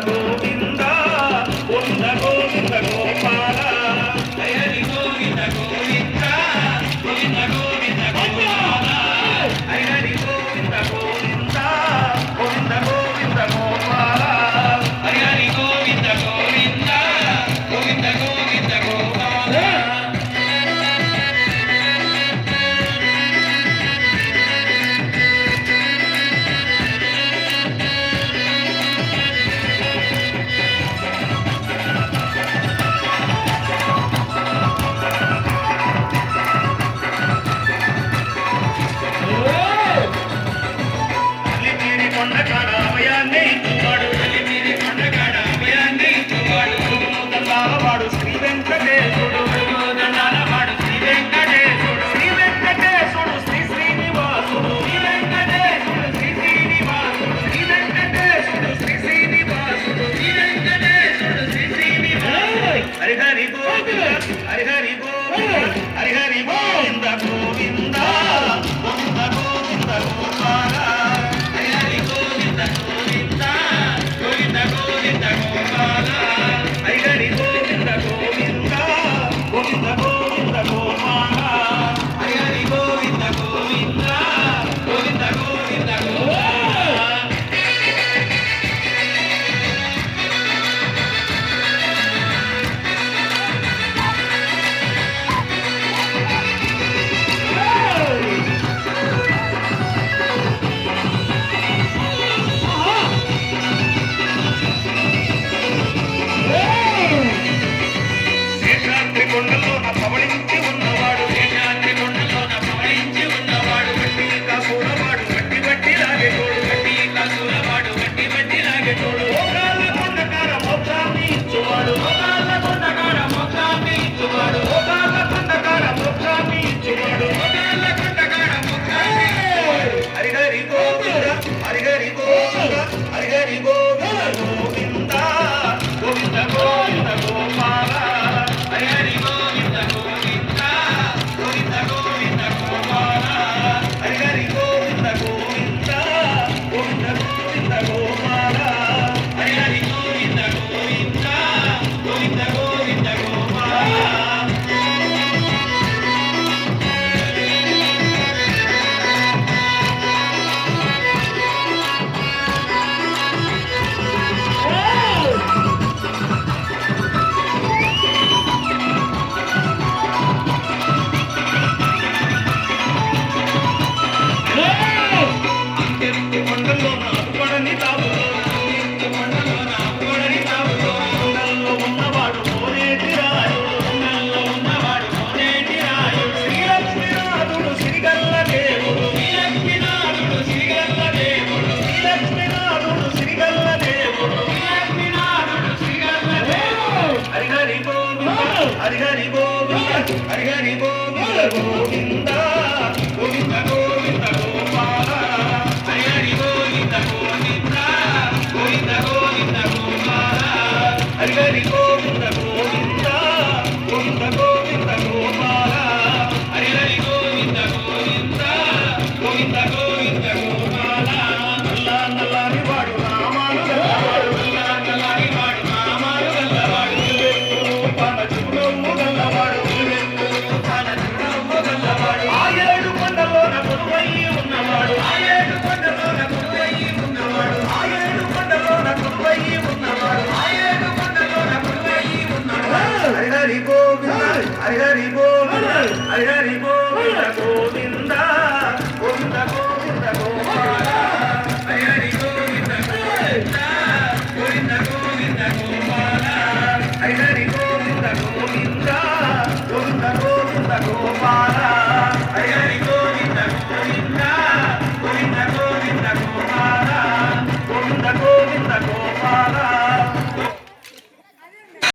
గోవింద గోవింద గోవింద గోపాల హరి గోవింద గోవింద గోవింద గోవింద గోపాల హరి గోవింద గోవింద గోవింద గోవింద గోపాల హరి గోవింద గోవింద గోవింద గోవింద గోపాల కొండకాడ అభయాన్ని ఇచ్చువాడు అలిమిరి కొండకాడ అభయాన్ని ఇచ్చువాడు దండాలవాడు శ్రీ వెంకటేశుడు దండాలవాడు శ్రీ వెంకటేశుడు శ్రీ వెంకటేశుడు శ్రీ శ్రీనివాసుడు శ్రీ వెంకటేశుడు శ్రీ శ్రీనివాసుడు శ్రీ వెంకటేశుడు శ్రీ శ్రీనివాసుడు శ్రీ వెంకటేశుడు శ్రీ శ్రీనివాసుడు హరి హరి గోవింద హరి హరి గోవింద హరి హరి గోవింద గోవింద గోవింద గోవింద గోపాల హరి గోవింద గోవింద గోవింద గోవింద గోపాల హరి గోవింద గోవింద గోవింద గోవింద గోపాల కొండలోన పవళించి ఉన్నవాడు శేషాద్రి కొండలోన పవళించి ఉన్నవాడు వడ్డీ కాసూరవాడు వడ్డీ వడ్డీ లాగేటోడు వడ్డీ కాసూరవాడు వడ్డీ వడ్డీ లాగేటోడు ఓకాల కొండకార మోక్షాన్ని ఇచ్చువాడు ఓకాల కొండకార మోక్షాన్ని ఇచ్చువాడు ఓకాల కొండకార మోక్షాన్ని ఇచ్చువాడు ఓకాల కొండకార మోక్షాన్ని ఇచ్చువాడు హరి హరి గోవింద హరి హరి గోవింద హరి హరి గోవింద గోవింద గోవింద గోవింద గోపాల హరి హరి గోవింద గోవింద గోవింద గోవింద గోపాల హరి హరి గోవింద గోవింద గోవింద గోవింద గోపాల హరి హరి గోవింద గోవింద గోవింద గోవింద గోపాల కొండలోన అప్పుడని తావులో కొండల్లో ఉన్నవాడు కోనేటి రాయుడు కొండల్లో ఉన్నవాడు కోనేటి రాయుడు శ్రీలక్ష్మీనాథుడు శ్రీగల్ల దేవుడు శ్రీలక్ష్మీనాథుడు శ్రీగల్ల దేవుడు శ్రీలక్ష్మీనాథుడు శ్రీగల్ల దేవుడు శ్రీలక్ష్మీనాథుడు శ్రీగల్ల దేవుడు హరి హరి గోవింద హరి హరి గోవింద హరి హరి గోవింద గోవింద గోవింద గోవింద గోపాల హరి హరి గోవింద గోవింద గోవింద గోవింద గోపాల హరి హరి గోవింద గోవింద గోవింద గోవింద గోపాల హరి హరి గోవింద గోవింద గోవింద గోవింద గోపాల నల్లా నల్లాని వాడు నామాలు గల్లవాడు నల్లా నల్లాని వాడు నామాలు గల్లవాడు పన చూడము గల్లవాడు పన చూడము గల్లవాడు ఆ ఏడు కొండలోన కొలువై ఉన్నవాడు ఆ ఏడు కొండలోన కొలువై ఉన్నవాడు ఆ ఏడు కొండలోన కొలువై ఉన్నవాడు ఆ ఏడు కొండలోన కొలువై ఉన్నవాడు హరి హరి గోవింద హరి హరి గోవింద హరి హరి గోవింద గోవింద గోవింద గోవింద గోపాల హరి హరి గోవింద గోవింద గోవింద గోవింద గోపాల హరి హరి గోవింద గోవింద గోవింద గోవింద గోపాల హరి హరి